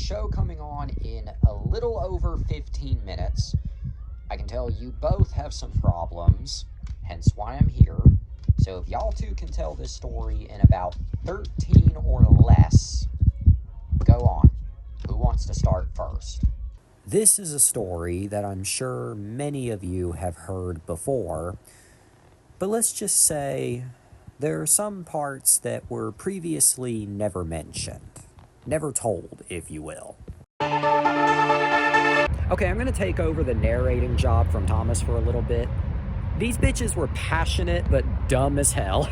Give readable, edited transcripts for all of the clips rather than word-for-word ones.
show coming on in a little over 15 minutes. I can tell you both have some problems, hence why I'm here. So if y'all two can tell this story in about 13 or less, go on. Who wants to start first? This is a story that I'm sure many of you have heard before, but let's just say there are some parts that were previously never mentioned. Never told, if you will. Okay, I'm gonna take over the narrating job from Thomas for a little bit. These bitches were passionate but dumb as hell,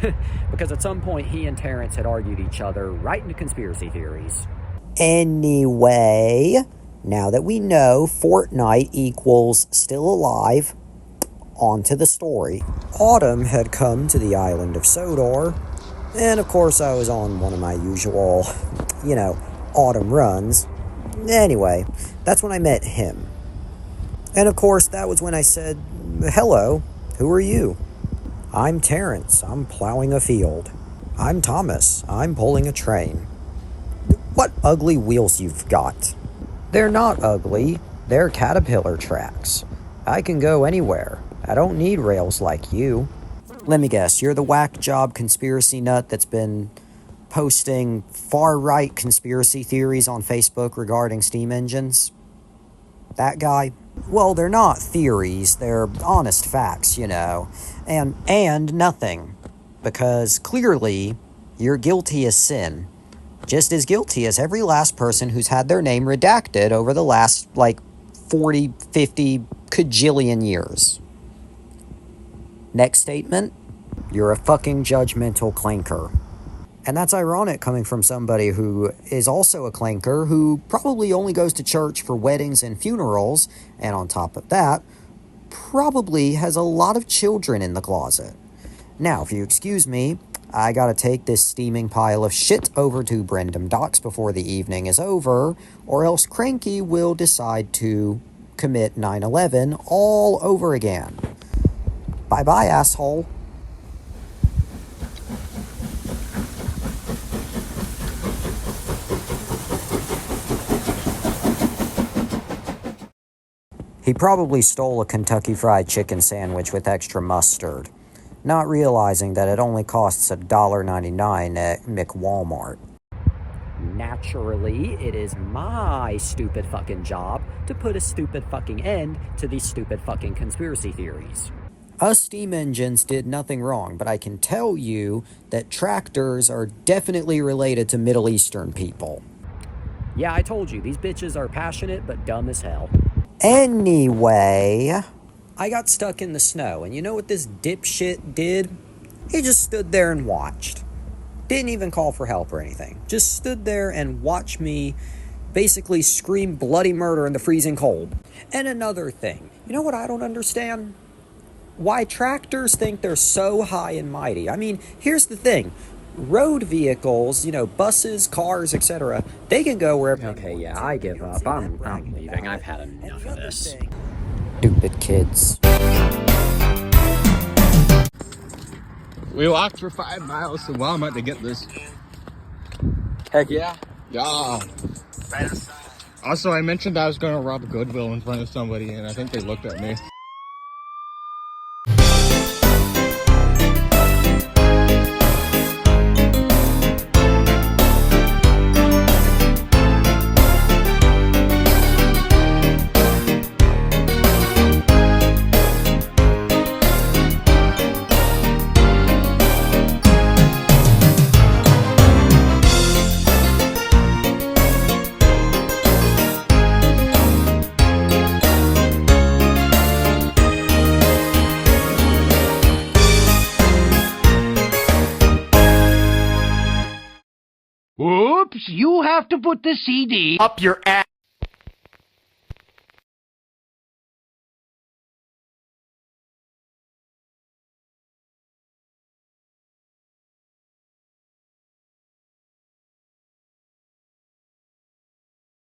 because at some point he and Terence had argued each other right into conspiracy theories. Anyway, now that we know Fortnite equals still alive, on to the story. Autumn had come to the island of Sodor, and of course I was on one of my usual, autumn runs. Anyway, that's when I met him. And of course that was when I said, "Hello, who are you?" "I'm Terence, I'm plowing a field." "I'm Thomas, I'm pulling a train." "What ugly wheels you've got." "They're not ugly, they're caterpillar tracks. I can go anywhere. I don't need rails like you." Let me guess, you're the whack job conspiracy nut that's been posting far-right conspiracy theories on Facebook regarding steam engines? That guy? Well, they're not theories, they're honest facts, and nothing. Because clearly, you're guilty as sin. Just as guilty as every last person who's had their name redacted over the last, 40, 50, kajillion years. Next statement, you're a fucking judgmental clanker. And that's ironic coming from somebody who is also a clanker, who probably only goes to church for weddings and funerals, and on top of that, probably has a lot of children in the closet. Now, if you excuse me, I gotta take this steaming pile of shit over to Brendam Docks before the evening is over, or else Cranky will decide to commit 9/11 all over again. Bye-bye, asshole. He probably stole a Kentucky Fried Chicken sandwich with extra mustard, not realizing that it only costs $1.99 at McWalmart. Naturally, it is my stupid fucking job to put a stupid fucking end to these stupid fucking conspiracy theories. Us steam engines did nothing wrong, but I can tell you that tractors are definitely related to Middle Eastern people. Yeah, I told you, these bitches are passionate but dumb as hell. Anyway, I got stuck in the snow, and you know what this dipshit did? He just stood there and watched. Didn't even call for help or anything. Just stood there and watched me basically scream bloody murder in the freezing cold. And another thing, you know what I don't understand? Why tractors think they're so high and mighty. I mean, here's the thing. Road vehicles, buses, cars, etc., they can go wherever. Okay, yeah, I give up. I'm leaving. I've had enough of this. Stupid kids. We walked for 5 miles to Walmart to get this. Heck yeah. Yeah. Also, I mentioned I was going to rob a Goodwill in front of somebody, and I think they looked at me. Oops, you have to put the CD up your ass.